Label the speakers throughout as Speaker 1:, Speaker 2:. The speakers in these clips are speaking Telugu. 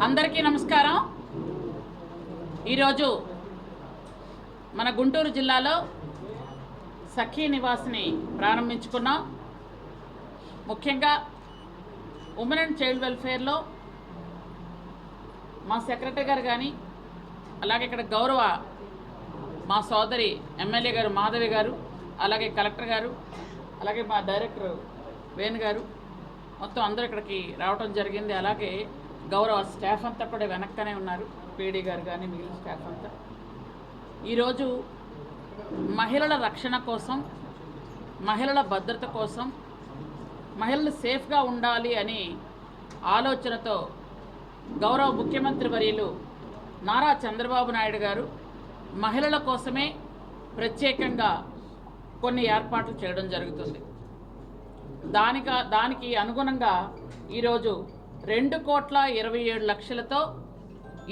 Speaker 1: అందరికీ నమస్కారం। ఈరోజు మన గుంటూరు జిల్లాలో సఖీ నివాస్ని ప్రారంభించుకున్నాం। ముఖ్యంగా ఉమెన్ అండ్ చైల్డ్ వెల్ఫేర్లో మా సెక్రటరీ గారు కానీ, అలాగే ఇక్కడ గౌరవ మా సోదరి ఎమ్మెల్యే గారు మాధవి గారు, అలాగే కలెక్టర్ గారు, అలాగే మా డైరెక్టర్ వేణు గారు, మొత్తం అందరూ ఇక్కడికి రావడం జరిగింది। అలాగే గౌరవ స్టాఫ్ అంతా కూడా వెనక్కనే ఉన్నారు, పీడీ గారు కానీ మిగిలిన స్టాఫ్ అంతా। ఈరోజు మహిళల రక్షణ కోసం, మహిళల భద్రత కోసం, మహిళలు సేఫ్గా ఉండాలి అని ఆలోచనతో గౌరవ ముఖ్యమంత్రి వర్యులు నారా చంద్రబాబు నాయుడు గారు మహిళల కోసమే ప్రత్యేకంగా కొన్ని ఏర్పాట్లు చేయడం జరుగుతుంది। దానికి అనుగుణంగా ఈరోజు 2,27,00,000తో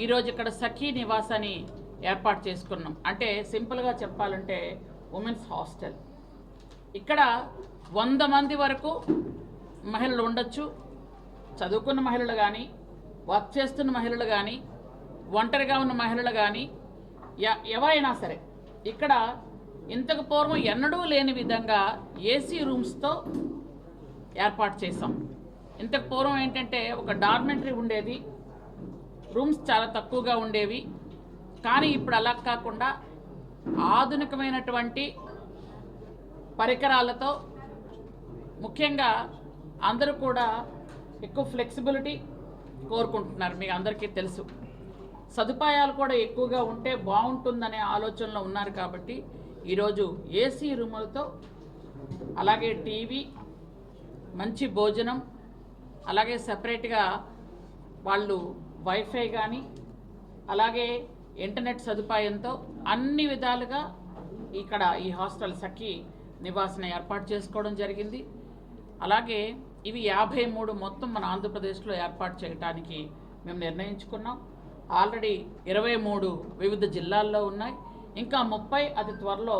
Speaker 1: ఈరోజు ఇక్కడ సఖీ నివాస్ అని ఏర్పాటు చేసుకున్నాం। అంటే సింపుల్గా చెప్పాలంటే ఉమెన్స్ హాస్టల్। ఇక్కడ 100 మంది వరకు మహిళలు ఉండొచ్చు। చదువుకున్న మహిళలు కానీ, వర్క్ చేస్తున్న మహిళలు కానీ, ఒంటరిగా ఉన్న మహిళలు కానీ, ఎవరైనా సరే ఇక్కడ ఇంతకు పూర్వం ఎన్నడూ లేని విధంగా ఏసీ రూమ్స్తో ఏర్పాటు చేసాం। ఇంతకు పూర్వం ఏంటంటే ఒక డార్మెంటరీ ఉండేది, రూమ్స్ చాలా తక్కువగా ఉండేవి। కానీ ఇప్పుడు అలా కాకుండా ఆధునికమైనటువంటి పరికరాలతో, ముఖ్యంగా అందరూ కూడా ఎక్కువ ఫ్లెక్సిబిలిటీ కోరుకుంటున్నారు। మీకు అందరికీ తెలుసు, సదుపాయాలు కూడా ఎక్కువగా ఉంటే బాగుంటుందనే ఆలోచనలో ఉన్నారు। కాబట్టి ఈరోజు ఏసీ రూములతో, అలాగే టీవీ, మంచి భోజనం, అలాగే సపరేట్గా వాళ్ళు వైఫై కానీ, అలాగే ఇంటర్నెట్ సదుపాయంతో అన్ని విధాలుగా ఇక్కడ ఈ హాస్టల్ సఖీ నివాస్ని ఏర్పాటు చేసుకోవడం జరిగింది। అలాగే ఇవి 53 మొత్తం మన ఆంధ్రప్రదేశ్లో ఏర్పాటు చేయడానికి మేము నిర్ణయించుకున్నాం। ఆల్రెడీ 23 వివిధ జిల్లాల్లో ఉన్నాయి, ఇంకా 30 అతి త్వరలో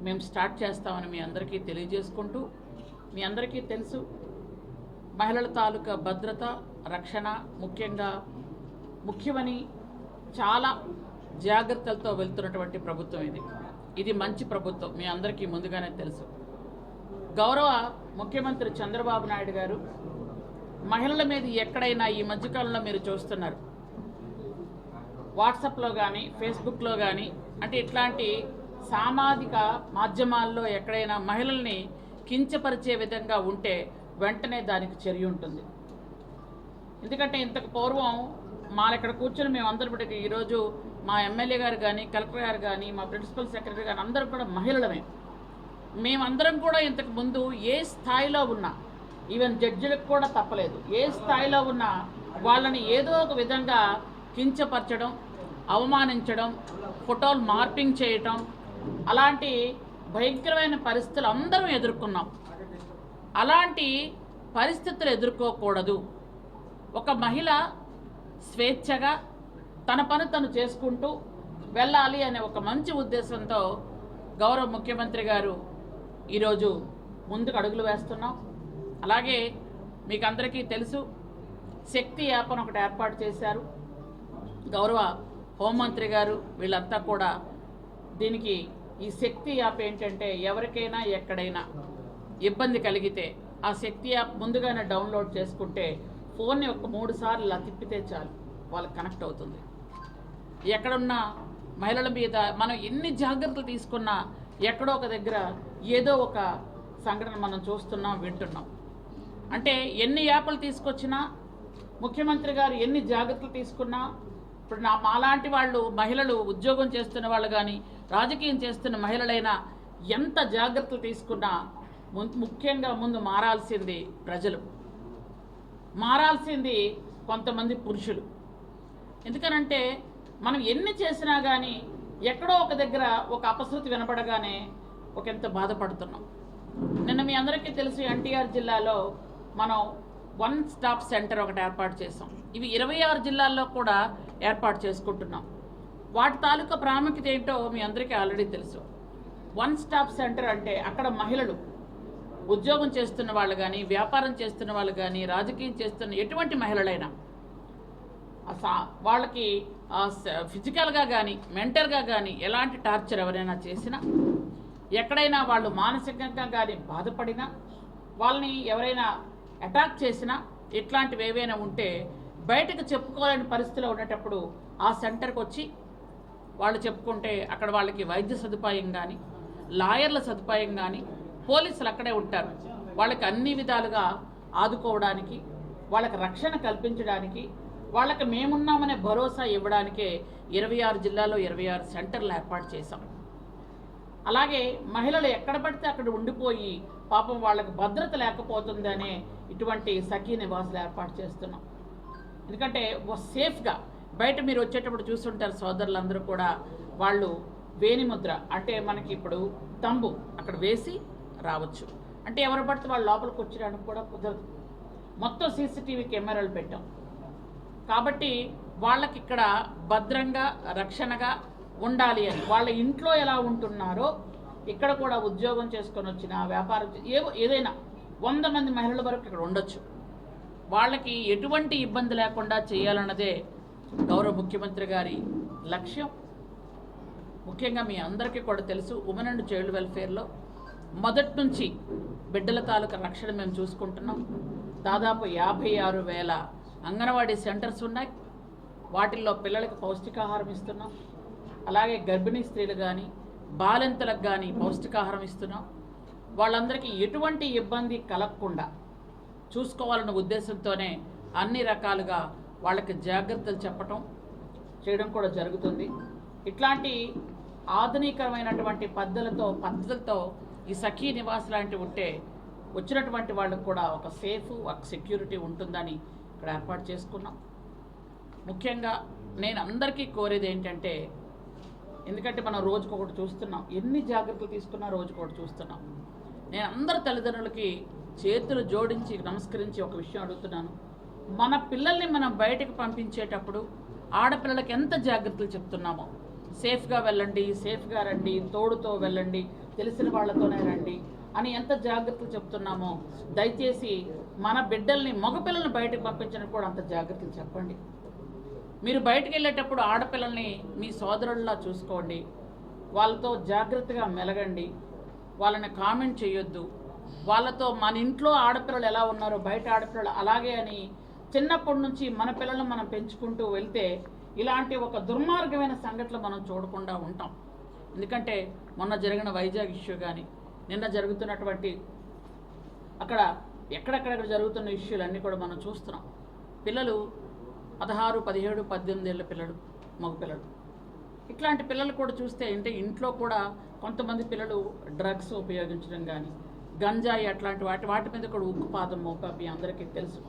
Speaker 1: మేము స్టార్ట్ చేస్తామని మీ అందరికీ తెలియజేసుకుంటూ, మీ అందరికీ తెలుసు మహిళల తాలూకా భద్రత, రక్షణ ముఖ్యమని చాలా జాగ్రత్తలతో వెళ్తున్నటువంటి ప్రభుత్వం ఇది మంచి ప్రభుత్వం, మీ అందరికీ ముందుగానే తెలుసు। గౌరవ ముఖ్యమంత్రి చంద్రబాబు నాయుడు గారు మహిళల మీద ఎక్కడైనా ఈ మధ్యకాలంలో మీరు చూస్తున్నారు, వాట్సాప్లో కానీ, ఫేస్బుక్లో కానీ, అంటే ఇట్లాంటి సామాజిక మాధ్యమాల్లో ఎక్కడైనా మహిళల్ని కించపరిచే విధంగా ఉంటే వెంటనే దానికి చర్య ఉంటుంది। ఎందుకంటే ఇంతకు పూర్వం ఇక్కడ కూర్చొని మేమందరం ఇప్పటికి ఈరోజు మా ఎమ్మెల్యే గారు కానీ, కలెక్టర్ గారు కానీ, మా ప్రిన్సిపల్ సెక్రటరీ గారు అందరం కూడా మహిళలమే। మేమందరం కూడా ఇంతకు ముందు ఏ స్థాయిలో ఉన్నా, ఈవెన్ జడ్జిలకు కూడా తప్పలేదు, ఏ స్థాయిలో ఉన్నా వాళ్ళని ఏదో ఒక విధంగా కించపరచడం, అవమానించడం, ఫోటోలు మార్పింగ్ చేయటం, అలాంటి భయంకరమైన పరిస్థితులు అందరం ఎదుర్కొన్నాం। అలాంటి పరిస్థితులు ఎదుర్కోకూడదు। ఒక మహిళ స్వేచ్ఛగా తన పని తను చేసుకుంటూ వెళ్ళాలి అనే ఒక మంచి ఉద్దేశంతో గౌరవ ముఖ్యమంత్రి గారు ఈరోజు ముందుకు అడుగులు వేస్తున్నాం। అలాగే మీకు అందరికీ తెలుసు, శక్తి యాప్ అని ఒకటి ఏర్పాటు చేశారు గౌరవ హోంమంత్రి గారు, వీళ్ళంతా కూడా దీనికి ఈ శక్తి యాప్ ఏంటంటే ఎవరికైనా ఎక్కడైనా ఇబ్బంది కలిగితే ఆ శక్తి యాప్ ముందుగానే డౌన్లోడ్ చేసుకుంటే ఫోన్ని ఒక 3 సార్లు ఇలా తిప్పితే చాలు వాళ్ళకి కనెక్ట్ అవుతుంది। ఎక్కడున్న మహిళల మీద మనం ఎన్ని జాగ్రత్తలు తీసుకున్నా ఎక్కడో ఒక దగ్గర ఏదో ఒక సంఘటన మనం చూస్తున్నాం, వింటున్నాం। అంటే ఎన్ని యాప్లు తీసుకొచ్చినా, ముఖ్యమంత్రి గారు ఎన్ని జాగ్రత్తలు తీసుకున్నా, ఇప్పుడు మాలాంటి వాళ్ళు మహిళలు ఉద్యోగం చేస్తున్న వాళ్ళు కానీ, రాజకీయం చేస్తున్న మహిళలైనా ఎంత జాగ్రత్తలు తీసుకున్నా ముఖ్యంగా ముందు మారాల్సింది ప్రజలు, మారాల్సింది కొంతమంది పురుషులు। ఎందుకనంటే మనం ఎన్ని చేసినా కానీ ఎక్కడో ఒక దగ్గర ఒక అపశృతి వినపడగానే ఎంత బాధపడుతున్నాం। నిన్న మీ అందరికీ తెలుసు, ఎన్టీఆర్ జిల్లాలో మనం 1 స్టాప్ సెంటర్ ఒకటి ఏర్పాటు చేసాం। ఇవి 26 జిల్లాల్లో కూడా ఏర్పాటు చేసుకుంటున్నాం। వాటి తాలూకా ప్రాముఖ్యత ఏంటో మీ అందరికీ ఆల్రెడీ తెలుసు। 1 స్టాప్ సెంటర్ అంటే అక్కడ మహిళలు ఉద్యోగం చేస్తున్న వాళ్ళు కానీ, వ్యాపారం చేస్తున్న వాళ్ళు కానీ, రాజకీయం చేస్తున్న ఎటువంటి మహిళలైనా వాళ్ళకి ఫిజికల్గా కానీ మెంటల్గా కానీ ఎలాంటి టార్చర్ ఎవరైనా చేసినా, ఎక్కడైనా వాళ్ళు మానసికంగా కానీ బాధపడినా, వాళ్ళని ఎవరైనా అటాక్ చేసినా, ఇట్లాంటివి ఏవైనా ఉంటే బయటకు చెప్పుకోలేని పరిస్థితిలో ఉండేటప్పుడు ఆ సెంటర్కి వచ్చి వాళ్ళు చెప్పుకుంటే అక్కడ వాళ్ళకి వైద్య సదుపాయం కానీ, లాయర్ల సదుపాయం కానీ, పోలీసులు అక్కడే ఉంటారు. వాళ్ళకి అన్ని విధాలుగా ఆదుకోవడానికి, వాళ్ళకి రక్షణ కల్పించడానికి, వాళ్ళకి మేమున్నామనే భరోసా ఇవ్వడానికే 26 జిల్లాల్లో 26 సెంటర్లు ఏర్పాటు చేశాం. అలాగే మహిళలు ఎక్కడ పడితే అక్కడ ఉండిపోయి పాపం వాళ్ళకి భద్రత లేకపోతుందనే ఇటువంటి సఖీ నివాసాలు ఏర్పాటు చేస్తున్నాం. ఎందుకంటే సేఫ్గా బయట మీరు వచ్చేటప్పుడు చూస్తుంటారు సోదరులందరూ కూడా, వాళ్ళు వేలిముద్ర అంటే మనకి ఇప్పుడు తంబు అక్కడ వేసి రావచ్చు. అంటే ఎవరు పడితే వాళ్ళు లోపలికి వచ్చడానికి కూడా కుదరదు. మొత్తం సీసీటీవీ కెమెరాలు పెట్టాం కాబట్టి వాళ్ళకి ఇక్కడ భద్రంగా రక్షణగా ఉండాలి అని. వాళ్ళ ఇంట్లో ఎలా ఉంటున్నారో ఇక్కడ కూడా ఉద్యోగం చేసుకొని వచ్చిన వ్యాపారం ఏదైనా 100 మంది మహిళల వరకు ఇక్కడ ఉండొచ్చు. వాళ్ళకి ఎటువంటి ఇబ్బంది లేకుండా చేయాలన్నదే గౌరవ ముఖ్యమంత్రి గారి లక్ష్యం. ముఖ్యంగా మీ అందరికీ కూడా తెలుసు, ఉమెన్ అండ్ చైల్డ్ వెల్ఫేర్లో మొదటి నుంచి బిడ్డల తాలూకా రక్షణ మేము చూసుకుంటున్నాం. దాదాపు 56,000 అంగన్వాడీ సెంటర్స్ ఉన్నాయి. వాటిల్లో పిల్లలకి పౌష్టికాహారం ఇస్తున్నాం. అలాగే గర్భిణీ స్త్రీలు కానీ బాలింతలకు కానీ పౌష్టికాహారం ఇస్తున్నాం. వాళ్ళందరికీ ఎటువంటి ఇబ్బంది కలగకుండా చూసుకోవాలన్న ఉద్దేశంతోనే అన్ని రకాలుగా వాళ్ళకి జాగ్రత్తలు చేయడం కూడా జరుగుతుంది. ఇట్లాంటి ఆధునికరమైనటువంటి పద్ధతులతో ఈ సఖీ నివాస్ లాంటివి ఉంటే వచ్చినటువంటి వాళ్ళకు కూడా ఒక సేఫ్, ఒక సెక్యూరిటీ ఉంటుందని ఇక్కడ ఏర్పాటు చేసుకున్నాం. ముఖ్యంగా నేను అందరికీ కోరేది ఏంటంటే, ఎందుకంటే మనం రోజుకొకటి చూస్తున్నాం, ఎన్ని జాగ్రత్తలు తీసుకున్నా రోజుకొకటి చూస్తున్నాం. నేను అందరు తల్లిదండ్రులకి చేతులు జోడించి నమస్కరించి ఒక విషయం అడుగుతున్నాను. మన పిల్లల్ని మనం బయటకు పంపించేటప్పుడు ఆడపిల్లలకి ఎంత జాగ్రత్తలు చెప్తున్నామో, సేఫ్గా వెళ్ళండి, సేఫ్గా రండి, తోడుతో వెళ్ళండి, తెలిసిన వాళ్ళతోనే రండి అని ఎంత జాగ్రత్తలు చెప్తున్నామో, దయచేసి మన బిడ్డల్ని మగపిల్లల్ని బయటకు పంపించడానికి కూడా అంత జాగ్రత్తలు చెప్పండి. మీరు బయటకు వెళ్ళేటప్పుడు ఆడపిల్లల్ని మీ సోదరుల్లా చూసుకోండి, వాళ్ళతో జాగ్రత్తగా మెలగండి, వాళ్ళని కామెంట్ చేయొద్దు. వాళ్ళతో మన ఇంట్లో ఆడపిల్లలు ఎలా ఉన్నారో బయట ఆడపిల్లలు అలాగే అని చిన్నప్పటి నుంచి మన పిల్లలను మనం పెంచుకుంటూ వెళ్తే ఇలాంటి ఒక దుర్మార్గమైన సంఘటనలు మనం చూడకుండా ఉంటాం. ఎందుకంటే మొన్న జరిగిన వైజాగ్ ఇష్యూ కానీ, నిన్న జరుగుతున్నటువంటి అక్కడ ఎక్కడెక్కడ జరుగుతున్న ఇష్యూలన్నీ కూడా మనం చూస్తున్నాం. పిల్లలు 16, 17, 18 ఏళ్ళ పిల్లలు, మగపిల్లలు. ఇట్లాంటి పిల్లలు కూడా చూస్తే అంటే ఇంట్లో కూడా కొంతమంది పిల్లలు డ్రగ్స్ ఉపయోగించడం కానీ, గంజాయి అట్లాంటి వాటి మీద కూడా ఉక్కుపాదం మోపి అందరికీ తెలుసు.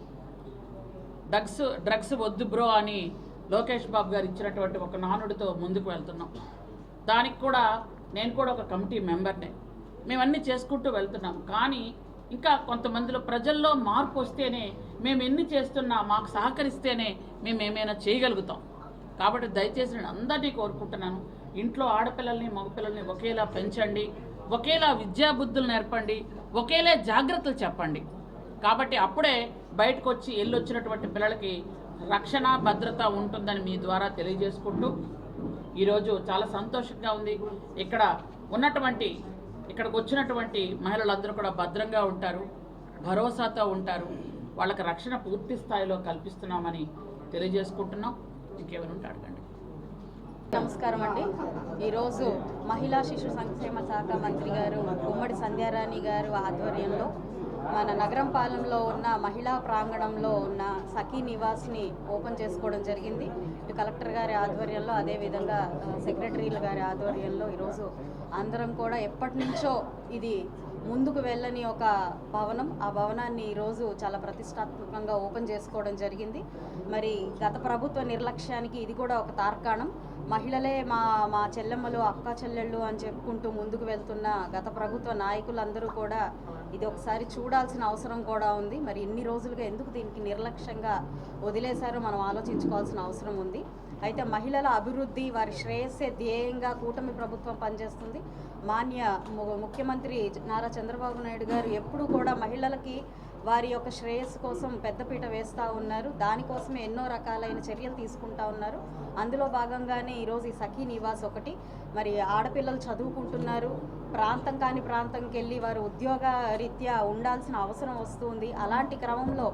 Speaker 1: డ్రగ్స్ వద్దు బ్రో అని లోకేష్ బాబు గారు ఇచ్చినటువంటి ఒక నానుడితో ముందుకు వెళ్తున్నాం. దానికి కూడా నేను కూడా ఒక కమిటీ మెంబర్నే. మేమన్నీ చేసుకుంటూ వెళ్తున్నాం. కానీ ఇంకా కొంతమందిలో ప్రజల్లో మార్పు వస్తేనే మేము ఎన్ని చేస్తున్నా, మాకు సహకరిస్తేనే మేము ఏమైనా చేయగలుగుతాం. కాబట్టి దయచేసి నేను అందరినీ కోరుకుంటున్నాను, ఇంట్లో ఆడపిల్లల్ని మగపిల్లల్ని ఒకేలా పెంచండి, ఒకేలా విద్యాబుద్ధులు నేర్పండి, ఒకేలా జాగ్రత్తలు చెప్పండి. కాబట్టి అప్పుడే బయటకు వచ్చి వచ్చినటువంటి పిల్లలకి రక్షణ, భద్రత ఉంటుందని మీ ద్వారా తెలియజేసుకుంటూ ఈరోజు చాలా సంతోషంగా ఉంది. ఇక్కడికి వచ్చినటువంటి మహిళలందరూ కూడా భద్రంగా ఉంటారు, భరోసాతో ఉంటారు. వాళ్ళకి రక్షణ పూర్తి స్థాయిలో కల్పిస్తున్నామని తెలియజేసుకుంటున్నాం. ఇంకేమైనా ఉంటే అడగండి.
Speaker 2: నమస్కారం అండి. ఈరోజు మహిళా శిశు సంక్షేమ శాఖ మంత్రి గారు గుమ్మడి సంధ్యారాణి గారు ఆధ్వర్యంలో మన నగరం పాలెంలో ఉన్న మహిళా ప్రాంగణంలో ఉన్న సఖీ నివాస్ని ఓపెన్ చేసుకోవడం జరిగింది. ఇటు కలెక్టర్ గారి ఆధ్వర్యంలో, అదేవిధంగా సెక్రటరీల గారి ఆధ్వర్యంలో ఈరోజు అందరం కూడా ఎప్పటి నుంచో ఇది ముందుకు వెళ్ళని ఒక భవనం, ఆ భవనాన్ని ఈరోజు చాలా ప్రతిష్టాత్మకంగా ఓపెన్ చేసుకోవడం జరిగింది. మరి గత ప్రభుత్వ నిర్లక్ష్యానికి ఇది కూడా ఒక తార్కాణం. మహిళలే మా చెల్లెమ్మలు, అక్క చెల్లెళ్ళు అని చెప్పుకుంటూ ముందుకు వెళ్తున్న గత ప్రభుత్వ నాయకులందరూ కూడా ఇది ఒకసారి చూడాల్సిన అవసరం కూడా ఉంది. మరి ఇన్ని రోజులుగా ఎందుకు దీనికి నిర్లక్ష్యంగా వదిలేశారో మనం ఆలోచించుకోవాల్సిన అవసరం ఉంది. అయితే మహిళల అభివృద్ధి, వారి శ్రేయస్సే ధ్యేయంగా కూటమి ప్రభుత్వం పనిచేస్తుంది. మాన్య ముఖ్యమంత్రి నారా చంద్రబాబు నాయుడు గారు ఎప్పుడు కూడా మహిళలకి వారి యొక్క శ్రేయస్సు కోసం పెద్దపీట వేస్తూ ఉన్నారు. దానికోసమే ఎన్నో రకాలైన చర్యలు తీసుకుంటా ఉన్నారు. అందులో భాగంగానే ఈరోజు ఈ సఖీ నివాస్ ఒకటి. మరి ఆడపిల్లలు చదువుకుంటున్నారు, ప్రాంతం కాని ప్రాంతంకి వెళ్ళి వారు ఉద్యోగ రీత్యా ఉండాల్సిన అవసరం వస్తుంది. అలాంటి క్రమంలో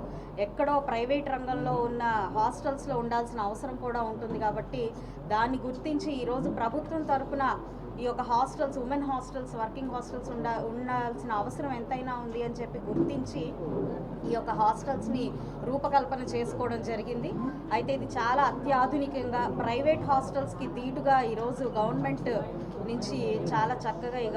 Speaker 2: ఎక్కడో ప్రైవేట్ రంగంలో ఉన్న హాస్టల్స్లో ఉండాల్సిన అవసరం కూడా ఉంటుంది. కాబట్టి దాన్ని గుర్తించి ఈరోజు ప్రభుత్వం తరపున ఈ యొక్క hostels, women hostels, working hostels ఉండాల్సిన అవసరం ఎంతైనా ఉంది అని చెప్పి గుర్తించి ఈ యొక్క హాస్టల్స్ని రూపకల్పన చేసుకోవడం జరిగింది. అయితే ఇది చాలా అత్యాధునికంగా ప్రైవేట్ హాస్టల్స్కి ధీటుగా ఈరోజు గవర్నమెంట్ నుంచి చాలా చక్కగా ఈ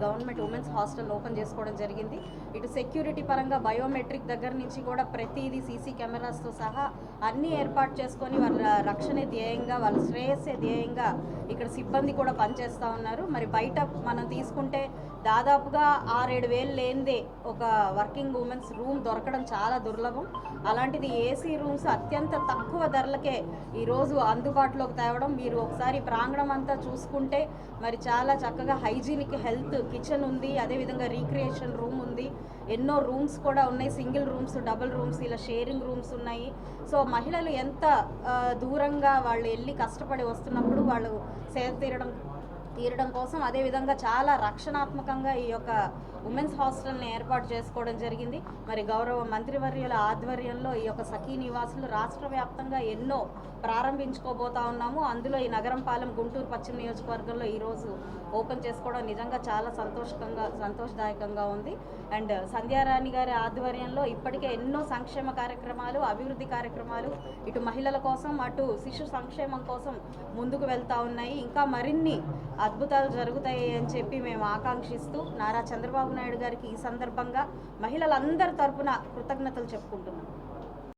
Speaker 2: గవర్నమెంట్ ఉమెన్స్ హాస్టల్ ఓపెన్ చేసుకోవడం జరిగింది. ఇటు సెక్యూరిటీ పరంగా బయోమెట్రిక్ దగ్గర నుంచి కూడా ప్రతిదీ సీసీ కెమెరాస్తో సహా అన్నీ ఏర్పాటు చేసుకొని వాళ్ళ రక్షణే ధ్యేయంగా, వాళ్ళ శ్రేయస్సే ధ్యేయంగా ఇక్కడ సిబ్బంది కూడా పనిచేస్తూ ఉన్నారు. మరి బయట మనం తీసుకుంటే దాదాపుగా 6-7 వేలు లేనిదే ఒక వర్కింగ్ ఉమెన్స్ రూమ్ దొరకడం చాలా దుర్లభం. అలాంటిది ఏసీ రూమ్స్ అత్యంత తక్కువ ధరలకే ఈరోజు అందుబాటులోకి తేవడం, మీరు ఒకసారి ప్రాంగణం అంతా చూసుకుంటే మరి చాలా చక్కగా హైజీనిక్ హెల్త్ కిచెన్ ఉంది, అదేవిధంగా రీక్రియేషన్ రూమ్ ఉంది, ఎన్నో రూమ్స్ కూడా ఉన్నాయి, సింగిల్ రూమ్స్, డబుల్ రూమ్స్, ఇలా షేరింగ్ రూమ్స్ ఉన్నాయి. సో మహిళలు ఎంత దూరంగా వాళ్ళు వెళ్ళి కష్టపడి వస్తున్నప్పుడు వాళ్ళు సేద తీరడం కోసం అదేవిధంగా చాలా రక్షణాత్మకంగా ఈ యొక్క ఉమెన్స్ హాస్టల్ని ఏర్పాటు చేసుకోవడం జరిగింది. మరి గౌరవ మంత్రివర్యుల ఆధ్వర్యంలో ఈ యొక్క సఖీ నివాసులు రాష్ట్ర వ్యాప్తంగా ఎన్నో ప్రారంభించుకోబోతా ఉన్నాము. అందులో ఈ నగరంపాలెం గుంటూరు పశ్చిమ నియోజకవర్గంలో ఈరోజు ఓపెన్ చేసుకోవడం నిజంగా చాలా సంతోషదాయకంగా ఉంది. అండ్ సంధ్యారాణి గారి ఆధ్వర్యంలో ఇప్పటికే ఎన్నో సంక్షేమ కార్యక్రమాలు, అభివృద్ధి కార్యక్రమాలు ఇటు మహిళల కోసం అటు శిశు సంక్షేమం కోసం ముందుకు వెళ్తూ ఉన్నాయి. ఇంకా మరిన్ని అద్భుతాలు జరుగుతాయి అని చెప్పి మేము ఆకాంక్షిస్తూ నారా చంద్రబాబు నాయుడు గారికి ఈ సందర్భంగా మహిళలందరి తరపున కృతజ్ఞతలు చెప్పుకుంటున్నాం.